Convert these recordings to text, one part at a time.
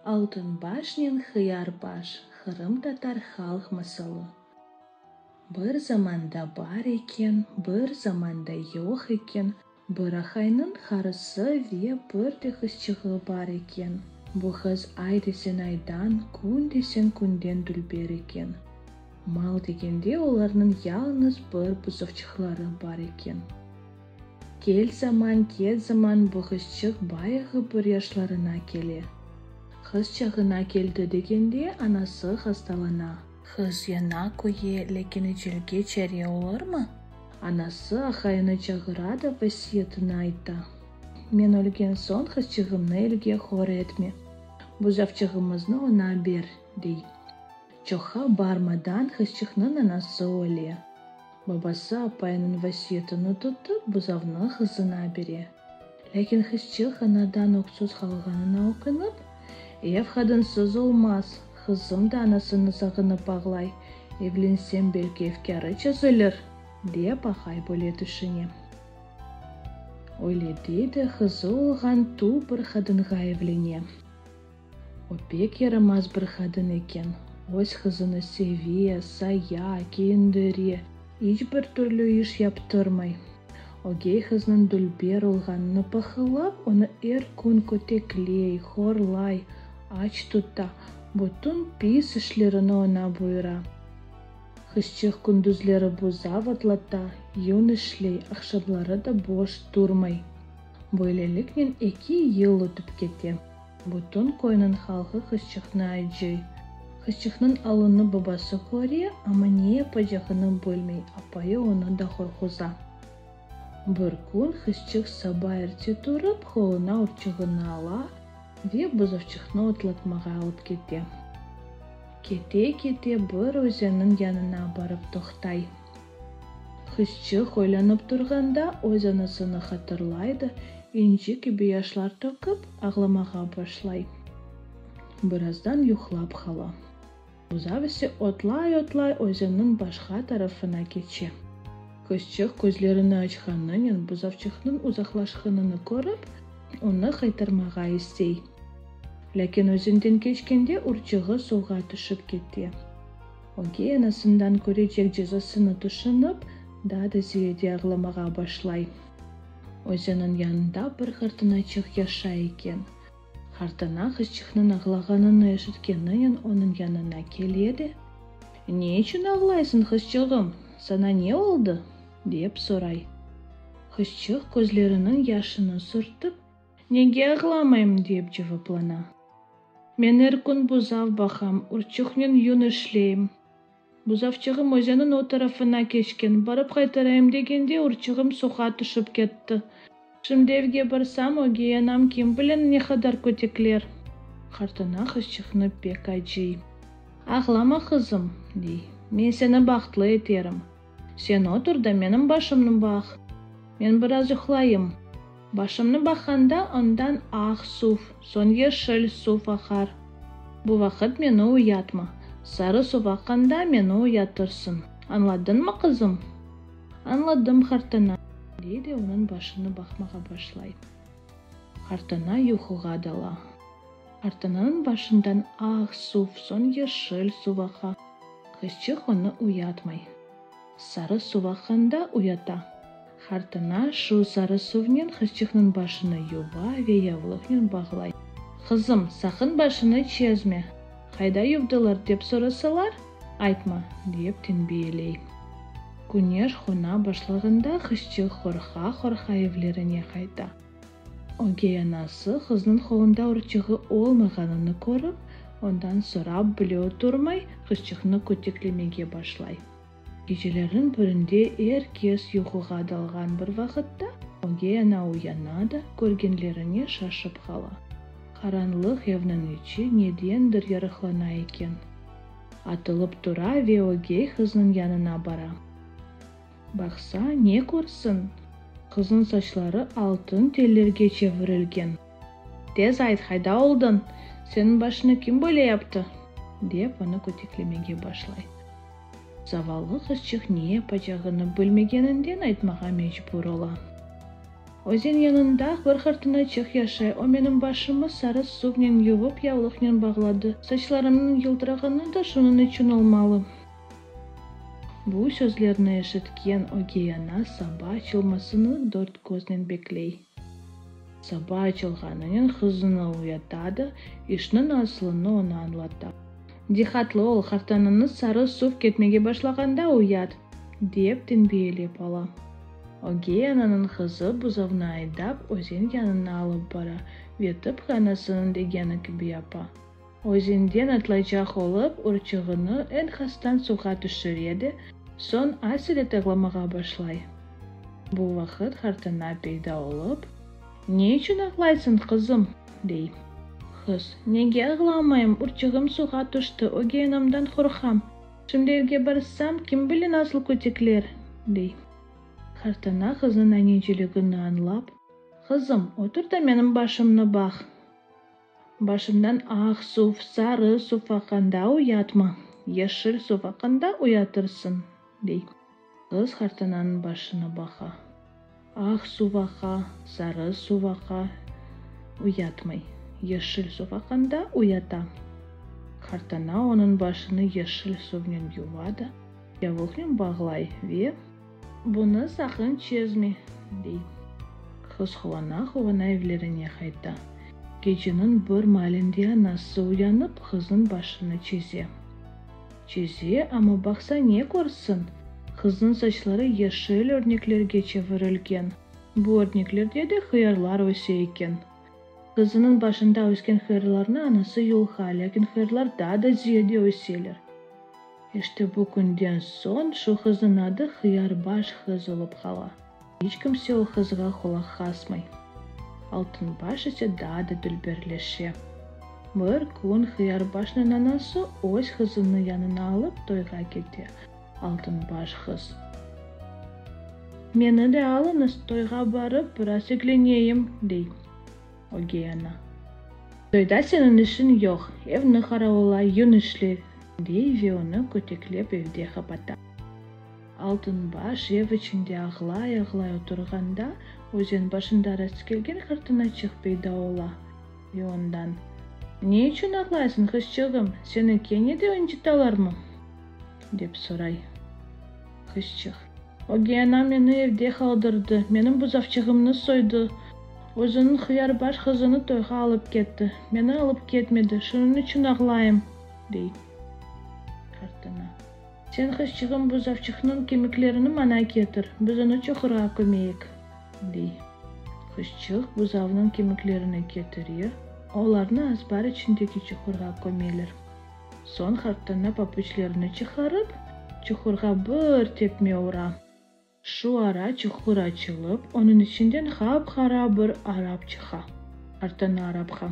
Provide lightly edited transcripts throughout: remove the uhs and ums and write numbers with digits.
Алтын башнен хыяр баш, хырым татар халық масалы. Бір заманда бар екен, бір заманда жоқ екен, бір ахайның харысы ве бірде хысчығы бар екен. Бұ хыз ай десен айдан, күн десен күнден дүлбер екен. Мал дегенде оларның ялныз бір бұзовчықлары бар екен. Кел заман бұ хысчық байығы бір яшларына келе. Хыз чағына келді дегенде анасы хасталана. Хыз яна көе, лекені желге чәре олар ма? Анасы ахайыны чағырады васиетін айта. Мен өлген сон хызчығымны елге хор етме. Бұзавчығымызны она бер, дей. Чоха бармадан хызчықның анасы өле. Бабасы апайының васиетін тұтып, бұзавны хызына бере. Лекен хызчық анадан оқсыз қалғанына оқынып, ев хадынсыз олмаз, хызым да анасыны сағынып ағлай, евленсем белке евкяры чазылыр, деп ахай бөле түшіне. Ойле дейді хызы олған ту бір хадынға евлене. Опек ярамаз бір хадын екен, ось хызыны севе, сая, кейіндіре, ич бір түрлі иш яптырмай. Огей хызнын дүлбер олғанны пахылап, оны күн көтеклей, хорлай, ач тұтта, бұтын пис ішлеріні она бұйра. Хызчық күндүзлері бұзав атлата, юн ішлей, ақшаблары да бош турмай. Бойлелікнен 2 ел өтіп кете. Бұтын койнын халқы хызчықны айджай. Хызчықның алыны бабасы көре, ама не пажағыны бөлмей, апайы оны да хорхуза. Бір күн хызчық саба әрте тұрып, қолына ұрчығыны ала, ве бұзавчықны отлатмаға алып кете. Кете бір өзенің янына барып тоқтай. Хызчық ойланып тұрғанда өзенісіні қатырлайды, инжі кебе яшлар тоқып, ағламаға башлай. Біраздан юхлап қала. Бұзавысы отлай өзеннің башқа тарафына кече. Хызчық көзлеріні açқаннан бұзавчықның ұзақлашқанını көріп, оны қайтармаға істей. Ләкен өзінден кешкенде ұрчығы суға түшіп кетті. Огей анасынан көрежек жазасыны тұшынып, дады зиеде ағламаға башлай. Өзенің янында бір қартыначық яша екен. Қартына хызчықның ағлағанын ешіткеннен оның янына келеді. «Не үшін ағлайсың, хызчығым? Сана не олды?» деп сұрай. Хызчық көзлерінің яшыны сұртып, «Неге ағламайым?» деп жауаплана. «Мен күн бұзав бақам, ұрчықнен юн ішлейм. Бұзавчығым өзенің о тарафына кешкен, барып қайтарайым дегенде ұрчығым суға түшіп кетті. Шымдевге барсам, огей анам кем білін не қадар көтеклер». Қартына хызчықны пек айджи. «Ағлама қызым», дей, «мен сені бақтлы етерім. Сен отыр да менің башымны бақ. Мен біраз ұқлайым. Башымны бақанда ондан ақ суф, сон ешіл суф ақар. Бұ вақыт мені уятма. Сары суф ақанда мені уятырсын. Анладың ма қызым?» «Анладым, қартына», дейді оның башыны бақмаға башлай. Қартына юхуға дала. Қартынаның башындан ақ суф, сон ешіл суф ақа. Хызчық оны уятмай. Сары суф ақанда уята. Қартына шу сары суфнен хызчықның башыны юба ве явлықнен бағылай. «Қызым, сақын башыны чезме. Қайда ювдылар?» деп сұрасалар, «Айтма», деп тенбейлей. Күнер хуна башлығында хызчық хорха евлеріне қайта. Огей анасы хызның қолында ұрчығы олмағанını көріп, ондан сұрап білеу тұрмай, хызчықны көтеклемеге башлай. Гежелерін бірінде кес юқыға далған бір вақытта, огей ана уянада көргенлеріне шашып қала. Қаранлық евнің іші недендір ярықлана екен. Атылып тұра ве огей хызның янына бара. Бақса, не көрсін? Қызын сачлары алтын теллерге чевірілген. «Тез айт, қайда олдың? Сенің башыны кім бөле япты?» деп оны көтеклемеге башлай. Завалы хызчық не пачағыны бөлмегенінден айтмаға мечбур ола. Өзен янында бір хартыначық яшай. О менің башымы сары сувнен ювып, яулықнен бағлады. Saçlarımның yıldırağını da şunun için olmalı. Bu sözlerini işitken Ogeyana sabah açılmasını dört gözden bekley. Sabah açılğanının kızını uyatadı, işinin aslını ona anlattı. Dikhatli ol, hartanını sarı suv ketmege başlaganda uyat, deyip tembelep ala. Ogeyana'nın kızı buzavını aydap özен yanına alıp bara, vetip kanasının degeni gibi yapa. Özenden atlayacak olup urçığını en hastan suğa düşüredi, son asilet ağlamağa başlay. Bu vakit hartana peyda olup, "Ne için ağlaysın kızım?" dey. Kız, "Nege ağlamayım, urçığım suğa düştü, Ogeyanamdan korkam. Şimdi evge barışsam kim bilir nasıl kötekler?" dey. Hartana kızın anneciligini anlap, "Kızım, otur da benim başımna bak. Başımdan ak suv, sarı suv akanda uyatma, yeşil suv akanda uyatırsın," dey. Kız hartananın başına baka. Ak suv aka, sarı suv aka, uyatmay. Yeşil suv akanda uyata. Hartana onun başını yeşil suvnen yuvada, yavuqnen bağlay ve "Bunu sakın çözme," dey. Kız huvana evlerine kayda. Gecenin bir malinde anası uyanıp kızın başını çize. Çize ama baksa ne görsün? Kızın saçları yeşil örneklerge çevirilgen. Bu örneklerde de hıyarlar öseyken. Kızının başında ösken hıyarlarını anası yulha, lakin hıyarlar daha da ziyade öseler. İşte bu günden son şu kızın adı Hıyarbaş kız olup kala. Hiç kimse o kızga kulak kasmay. Altınbaş ise daha da dülberleşe. Bir gün Hıyarbaş'ın anası öz kızını yanına alıp toyga gitti. Altınbaş kız, "Meni de alınız, toyga barıp biraz ekleneyim," dey. Ogeyana, "Toyda senin işin yok, evni karavula yün işler," dey ve onu köteklep evde kapata. Altınbaş ev içinde ağlay oturganda özен başında rast kelgen hartanaçık peyda ola. Ve ondan, "Ne için ağlaysın kızcığım, seni kene de öncitalar mı?" dep soray. Kızcık, "Ogeyana beni evde kaldırdı, benim buzavçığımını soydu. Özünün Hıyarbaş kızını toyga alıp ketti. Beni alıp ketmedi, şunun için ağlayım," dey. Hartana, "Sen kızcığım buzavçığının kemiklerini bana getir, biz onu çuhura kömeyik," dey. Kızcık buzavının kemiklerini getiriyor, olarını azbar içindeki çuhurga kömeyler. Son hartana papuçlarını çıkarıp, çuhurga bir tepme ura. Şu ara çuhur açılıp, onun içinden kapkara bir Arap çıka. Hartana Arapka.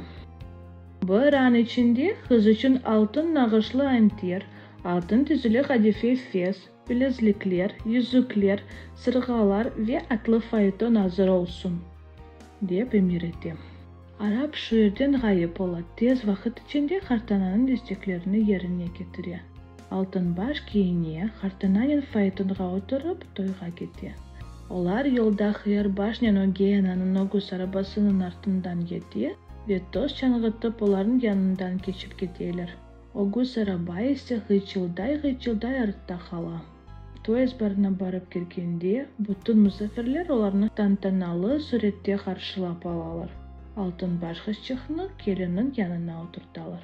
Bir an içinde kız için altın nağışlı anter, altın tüzülü kadife fes, bilezlikler, yüzükler, sırgalar ve atlı fayton hazır olsun, deyip emir etti. Arap şu yerden gayip ola, tez vakit içinde hartananın isteklerini yerine getiriyor. Altınbaş kiyiniye, hartananın faytonga oturup toyga gitti. Olar yolda Hıyarbaş'ın Ogeyana'nın Ogus arabasının артından gitti ve toz çanğıtıp onların yanından geçip gidiyorlar. Ogus araba ise gıçılday artta kala. Toy ezbarına barıp girgende bütün misafirler onlarını tantanalı surette karşılap alalar. Altınbaş kızcığını gelinin yanına oturtalar.